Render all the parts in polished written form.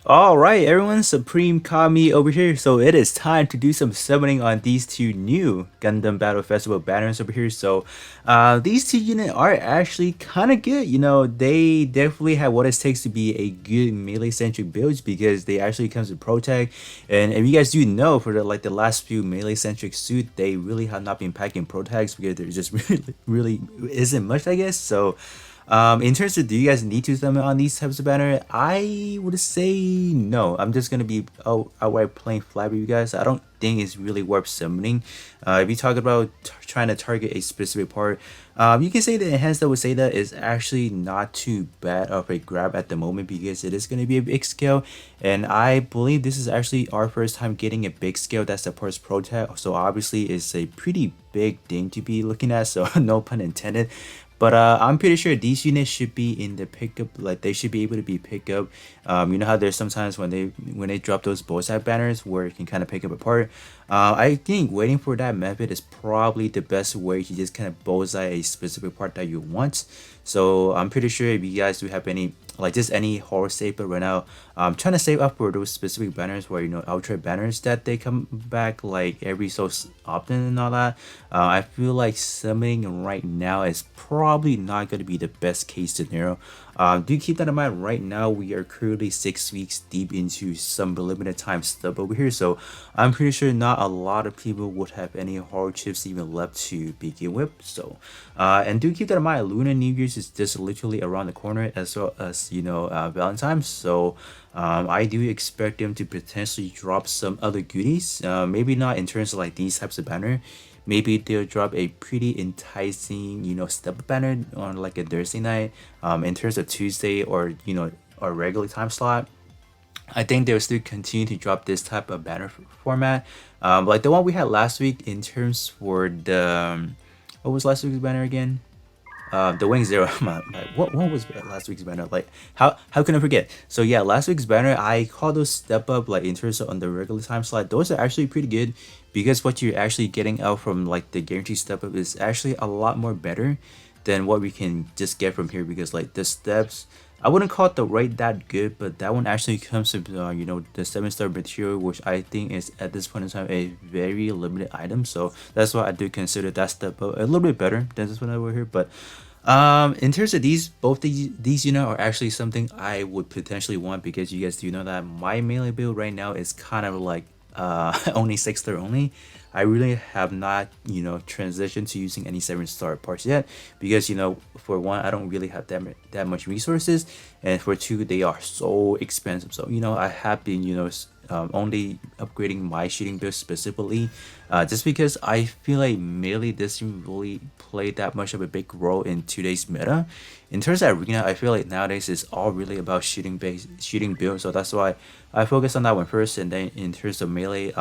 All right, everyone, Supreme Kami over here. So it is time to do some summoning on these two new Gundam Battle Festival banners over here. So these two units are actually kind of good. They definitely have what it takes to be a good melee-centric build because they actually comes with Protect. And if you guys do know, for the last few melee-centric suit, they really have not been packing Protects because there just really isn't much, I guess. So in terms of do you guys need to summon on these types of banner, I would say no. I'm just gonna be outright playing flat with you guys. I don't think it's really worth summoning. If you talk about trying to target a specific part, you can say the enhanced double Zeta is actually not too bad of a grab at the moment because it is gonna be a big scale, and I believe this is actually our first time getting a big scale that supports Protect. So obviously it's a pretty big thing to be looking at. So no pun intended. But I'm pretty sure these units should be in the pickup, like they should be able to be picked up. You know how there's sometimes when they drop those bullseye banners where it can kind of pick up apart. I think waiting for that method is probably the best way to just kind of bullseye a specific part that you want. So I'm pretty sure if you guys do have any like just any horror save right now, I'm trying to save up for those specific banners where ultra banners that they come back like every so often and all that. I feel like summoning right now is probably not going to be the best case scenario. Do keep that in mind. Right now we are currently 6 weeks deep into some limited time stuff over here, so I'm pretty sure not a lot of people would have any horror chips even left to begin with. So and do keep that in mind, Lunar New Year's is just literally around the corner, as well as Valentine's. So I do expect them to potentially drop some other goodies. Maybe not in terms of like these types of banner. Maybe they'll drop a pretty enticing, step banner on like a Thursday night. In terms of Tuesday or or regular time slot, I think they'll still continue to drop this type of banner format. Like the one we had last week in terms for the what was last week's banner again? The Wing Zero. What was last week's banner? Like how can I forget? So yeah, last week's banner I call those step up like in terms of on the regular time slot. Those are actually pretty good because what you're actually getting out from like the guaranteed step up is actually a lot more better than what we can just get from here because like the steps. I wouldn't call it the rate that good, but that one actually comes with the 7-star material, which I think is at this point in time a very limited item. So that's why I do consider that step up a little bit better than this one over here. But in terms of both these are actually something I would potentially want because you guys do know that my melee build right now is kind of like only 6-star only. I really have not transitioned to using any 7-star parts yet because for one I don't really have that much resources, and for two they are so expensive. So I have been only upgrading my shooting build specifically, just because I feel like melee doesn't really play that much of a big role in today's meta. In terms of arena, I feel like nowadays it's all really about shooting build, so that's why I focus on that one first, and then in terms of melee,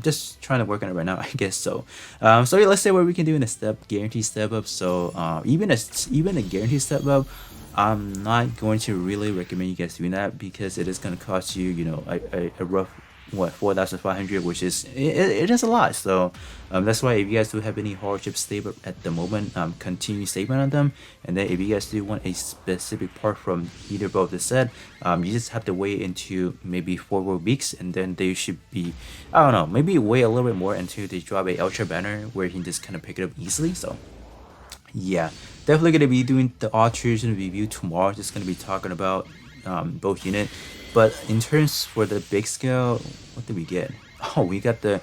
just trying to work on it right now, I guess. So, so yeah, let's say what we can do in a guaranteed step up. So, even a guaranteed step up, I'm not going to really recommend you guys doing that because it is going to cost you, a rough what 4,500, which is it is a lot. So that's why if you guys do have any hardship stable at the moment, continue saving on them. And then if you guys do want a specific part from either both the set, you just have to wait into maybe 4 more weeks, and then they should be, I don't know, maybe wait a little bit more until they drop a ultra banner where you can just kind of pick it up easily. So yeah, definitely gonna be doing the altruism review tomorrow. Just gonna be talking about both unit. But in terms for the big scale, what did we get? Oh, we got the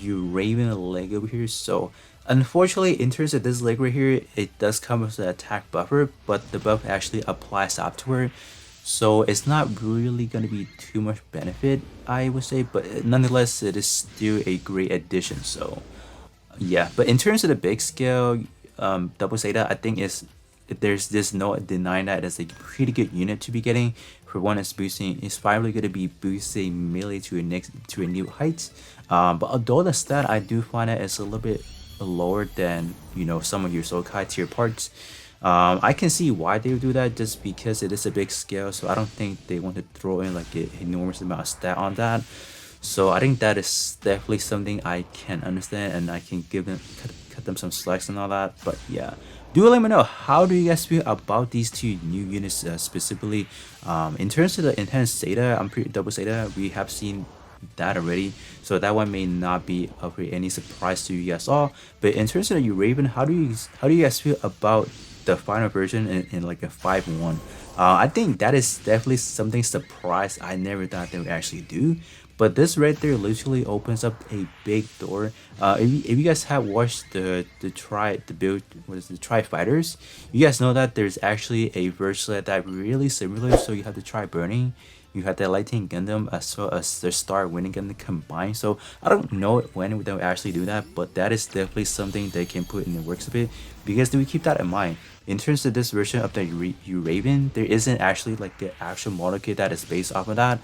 Uraven leg over here. So unfortunately, in terms of this leg right here, it does come with an attack buffer, but the buff actually applies afterward. So it's not really gonna be too much benefit, I would say, but nonetheless, it is still a great addition. So yeah, but in terms of the big scale, double Zeta, I think is there's just no denying that it's a pretty good unit to be getting. For one, it's probably going to be boosting melee to a new height. But although the stat I do find it is a little bit lower than some of your Sokai tier parts. I can see why they would do that just because it is a big scale. So I don't think they want to throw in like an enormous amount of stat on that. So I think that is definitely something I can understand, and I can give them cut them some slacks and all that. But yeah, Do let me know, how do you guys feel about these two new units specifically? In terms of the enhanced Zeta, I'm pretty double Zeta. We have seen that already, so that one may not be of any surprise to you guys all. But in terms of the Uraven, how do you guys feel about the final version in like a 5-1? I think that is definitely something surprise I never thought they would actually do. But this right there literally opens up a big door. If you guys have watched the build, what is the Tri Fighters, you guys know that there's actually a version that really similar. So you have the Tri Burning, you have the Lightning Gundam, as well as the Star Winning Gundam combined. So I don't know when they'll actually do that, but that is definitely something they can put in the works a bit, because do we keep that in mind? In terms of this version of the Uraven, there isn't actually like the actual model kit that is based off of that.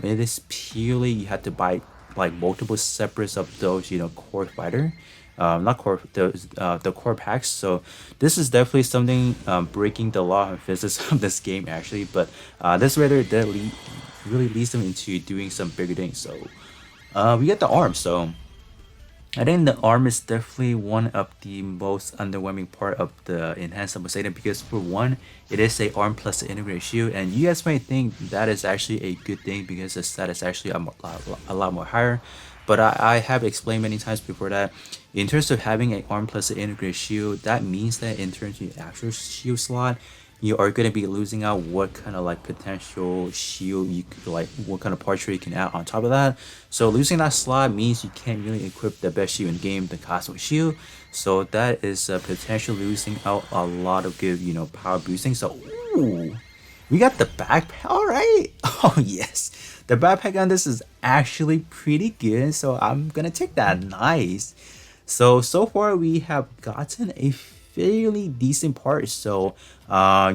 It is purely you have to buy like multiple separates of those, core fighter, not core, the core packs. So this is definitely something breaking the law of physics of this game actually. But this rather that really leads them into doing some bigger things. So we get the arm. So I think the arm is definitely one of the most underwhelming part of the enhanced Super Saiyan, because for one, it is a arm plus the integrated shield, and you guys might think that is actually a good thing because the stat is actually a lot more higher. But I have explained many times before that in terms of having an arm plus the integrated shield, that means that in terms of the actual shield slot, you are going to be losing out what kind of like potential shield you could, like what kind of parts you can add on top of that. So losing that slot means you can't really equip the best shield in the game, the Cosmic Shield. So that is potentially losing out a lot of good, power boosting. So ooh, we got the backpack. All right. Oh yes, the backpack on this is actually pretty good. So I'm gonna take that. Nice. So far we have gotten a fairly decent part. So now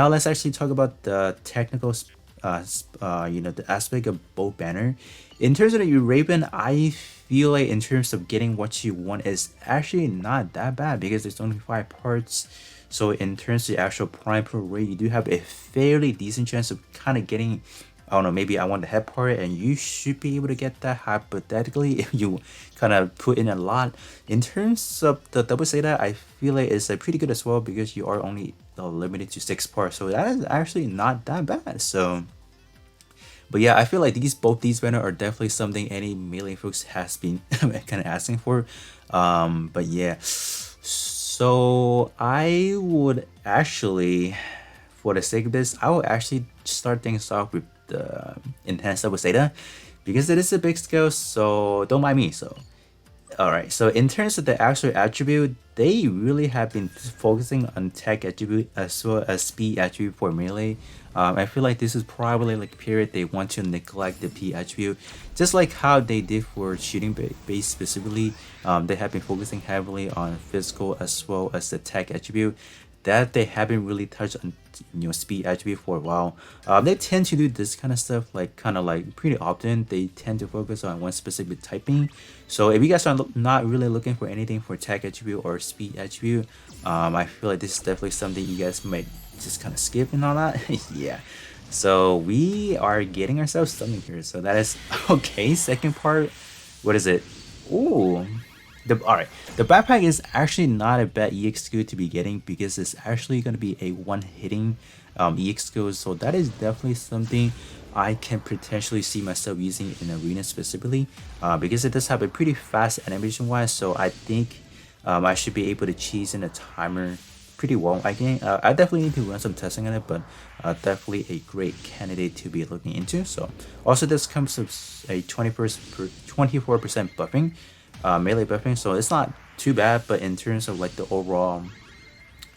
let's actually talk about the technical the aspect of both banner. In terms of the Uraven, I feel like in terms of getting what you want is actually not that bad because there's only 5 parts. So in terms of the actual prime per rate, you do have a fairly decent chance of kind of getting, I don't know, maybe I want the head part, and you should be able to get that hypothetically if you kind of put in a lot. In terms of the double Zeta, I feel like it's pretty good as well because you are only limited to 6 parts, so that is actually not that bad. So, but yeah, I feel like both these banner are definitely something any melee folks has been kind of asking for. But yeah, so I would actually, for the sake of this, I will actually start things off with the enhanced double Zeta because it is a big scale, so don't mind me. So alright, so in terms of the actual attribute, they really have been focusing on tech attribute as well as speed attribute for melee. I feel like this is probably like a period they want to neglect the P attribute, just like how they did for shooting base specifically. They have been focusing heavily on physical as well as the tech attribute that they haven't really touched on speed attribute for a while. They tend to do this kind of stuff like pretty often. They tend to focus on one specific typing. So if you guys are not really looking for anything for tech attribute or speed attribute, I feel like this is definitely something you guys might just kind of skip and all that. Yeah, so we are getting ourselves something here, so that is okay. Second part, what is it? Ooh, alright, the backpack is actually not a bad EX skill to be getting because it's actually going to be a one-hitting EX skill, so that is definitely something I can potentially see myself using in arena specifically, because it does have a pretty fast animation wise. So I think I should be able to cheese in a timer pretty well. I definitely need to run some testing on it, but definitely a great candidate to be looking into. So also this comes with a 24% buffing, melee buffing, so it's not too bad. But in terms of like the overall,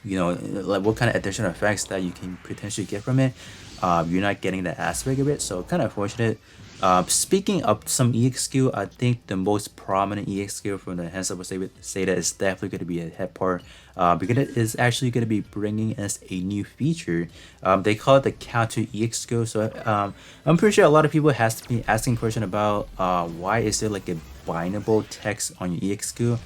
like what kind of additional effects that you can potentially get from it, you're not getting the aspect of it, so kind of unfortunate. Speaking of some EX skill, I think the most prominent EX skill from the enhanced Zeta is definitely going to be a head part, because it is actually going to be bringing us a new feature. They call it the counter EX skill. So I'm pretty sure a lot of people has been asking question about why is there like a bindable text on your EX skill.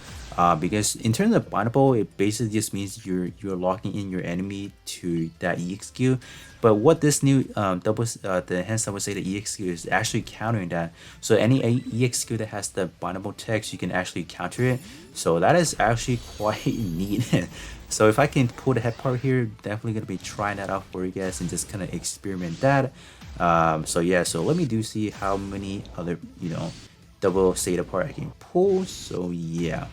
Because in terms of bindable, it basically just means you're locking in your enemy to that EXQ. But what this new the enhanced double say the EXQ is actually countering that. So any EXQ that has the bindable text, you can actually counter it. So that is actually quite neat. So if I can pull the head part here, definitely gonna be trying that out for you guys and just kind of experiment that. So yeah, so let me do see how many other double Zeta part I can pull. So yeah,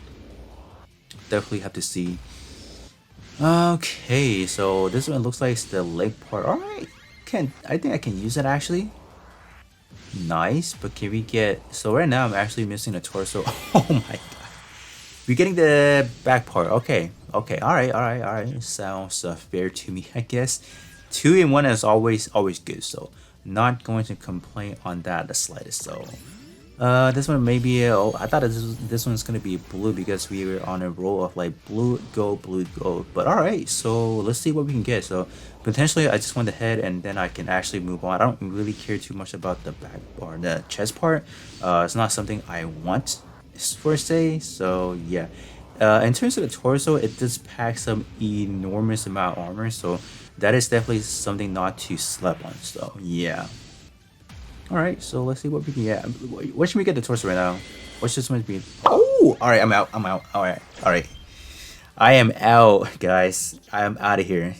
definitely have to see. Okay, so this one looks like it's the leg part. All right, I think I can use it actually. Nice, but can we get? So right now I'm actually missing the torso. Oh my god, we're getting the back part. Okay, okay, all right, all right, all right. Sounds fair to me, I guess. 2 in 1 is always good. So not going to complain on that the slightest. So this one maybe I thought this one's gonna be blue because we were on a roll of like blue gold, but all right, so let's see what we can get. So potentially I just went ahead and then I can actually move on. I don't really care too much about the back or the chest part. It's not something I want per se. So yeah, in terms of the torso, it does pack some enormous amount of armor, so that is definitely something not to sleep on. So yeah. Alright, so let's see what we can get. What should we get the torso right now? What's this one be? Oh! Alright, I'm out. I'm out. Alright. Alright. I am out, guys. I am out of here.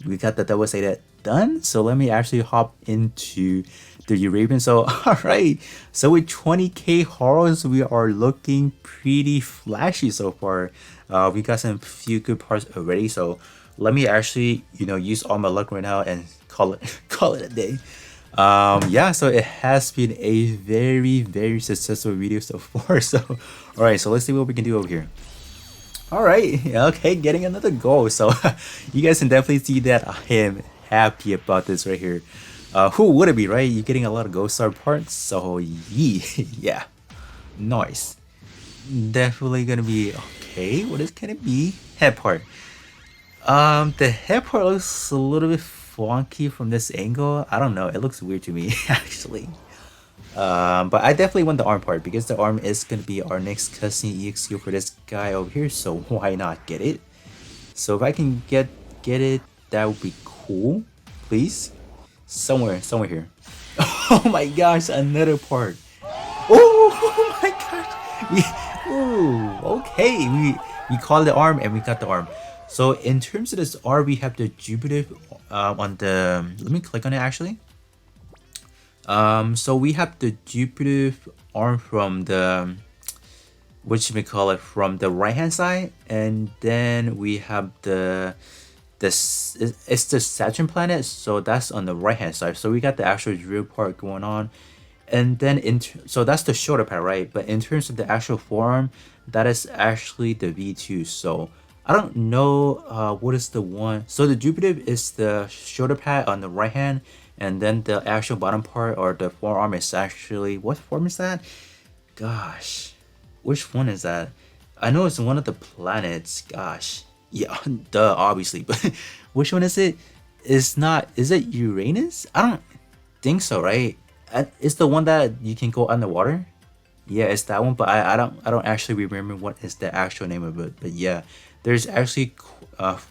We got the double Zeta done. So let me actually hop into the Uraven. So, alright. So with 20k horrors, we are looking pretty flashy so far. We got some few good parts already. So let me actually, use all my luck right now and call it a day. Yeah, so it has been a very successful video so far. So all right, so let's see what we can do over here. All right, okay, getting another goal. So you guys can definitely see that I am happy about this right here. Who would it be, right? You're getting a lot of ghost star parts, so yeah, nice. Definitely gonna be okay. What is gonna be head part? The head part looks a little bit wonky from this angle. I don't know, it looks weird to me actually. But I definitely want the arm part because the arm is gonna be our next custom EXQ for this guy over here, so why not get it? So if I can get it, that would be cool. Please, somewhere here. Oh my gosh, another part. Oh my gosh. Okay, we call the arm and we got the arm. So in terms of this R, we have the Jupiter on the. Let me click on it actually. So we have the Jupiter arm from the, what should we call it, from the right hand side, and then we have it's the Saturn planet, so that's on the right hand side. So we got the actual drill part going on, and then so that's the shoulder pad, right? But in terms of the actual forearm, that is actually the V2. So I don't know what is the one. So the Jupiter is the shoulder pad on the right hand, and then the actual bottom part or the forearm is actually, what form is that? Gosh, which one is that? I know it's one of the planets. Gosh, yeah, duh, obviously. But which one is it? It's not. Is it Uranus? I don't think so, right? It's the one that you can go underwater. Yeah, it's that one. But I don't actually remember what is the actual name of it. But yeah, there's actually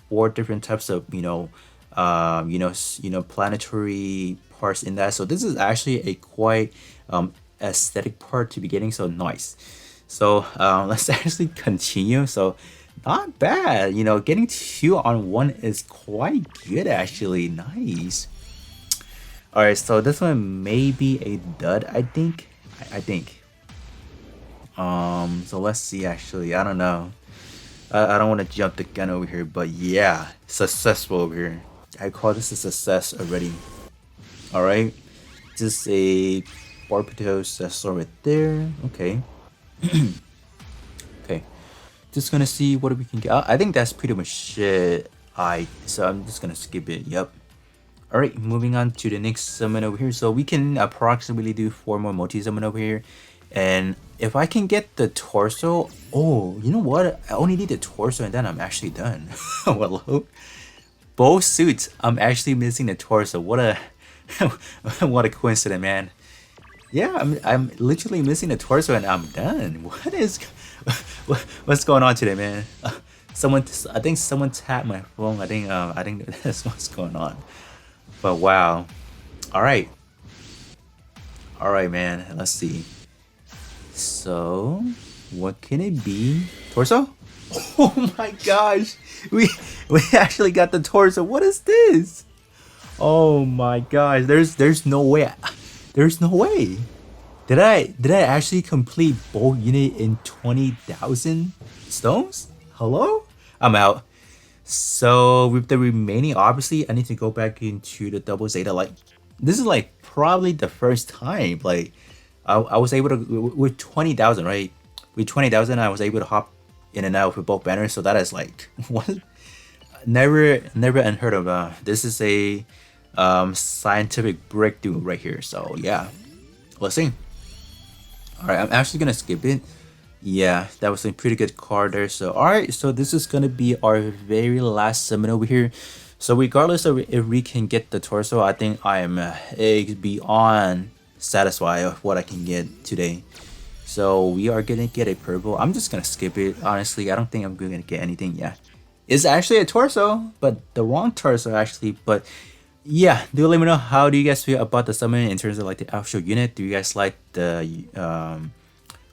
4 different types of planetary parts in that. So this is actually a quite aesthetic part to be getting. So nice. So let's actually continue. So not bad. Getting 2 on 1 is quite good actually. Nice. All right, so this one may be a dud. I think. So let's see. Actually, I don't know. I don't want to jump the gun over here, but yeah, successful over here. I call this a success already. All right, just a Barbados successor right there. Okay. Okay, just gonna see what we can get. I think that's pretty much it. So I'm just gonna skip it. Yep. All right, moving on to the next summon over here. So we can approximately do 4 more multi summon over here. And if I can get the torso, oh, you know what? I only need the torso and then I'm actually done. Well, both suits, I'm actually missing the torso. What a what a coincidence, man. Yeah, I'm literally missing the torso and I'm done. What's going on today, man? I think someone tapped my phone. I think that's what's going on. But wow. All right, all right, man. Let's see. So, what can it be? Torso? Oh my gosh, we we actually got the torso. What is this? Oh my gosh, there's no way. There's no way. Did I actually complete both unit in 20,000 stones? Hello? I'm out. So with the remaining, obviously I need to go back into the double zeta. Like this is like probably the first time like I was able to with 20,000, right? With 20,000 I was able to hop in and out with both banners. So that is like what? Never unheard of. This is a scientific breakthrough right here. So yeah, let's see. All right, I'm actually gonna skip it. Yeah, that was a pretty good card there. So all right, so this is gonna be our very last summon over here. So regardless of if we can get the torso, I think I am beyond satisfied of what I can get today. So we are gonna get a purple. I'm just gonna skip it. Honestly, I don't think I'm gonna get anything. Yeah, it's actually a torso, but the wrong torso actually. But yeah, do let me know how do you guys feel about the summon in terms of like the actual unit. Do you guys like the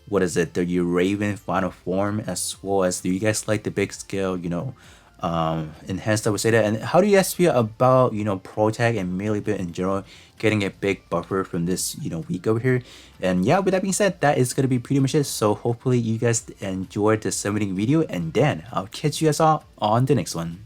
what is it, the Uraven final form, as well as do you guys like the big scale, enhanced, I would say that. And how do you guys feel about pro tag and melee build in general getting a big buffer from this week over here? And yeah, with that being said, that is gonna be pretty much it. So hopefully you guys enjoyed the summoning video, and then I'll catch you guys all on the next one.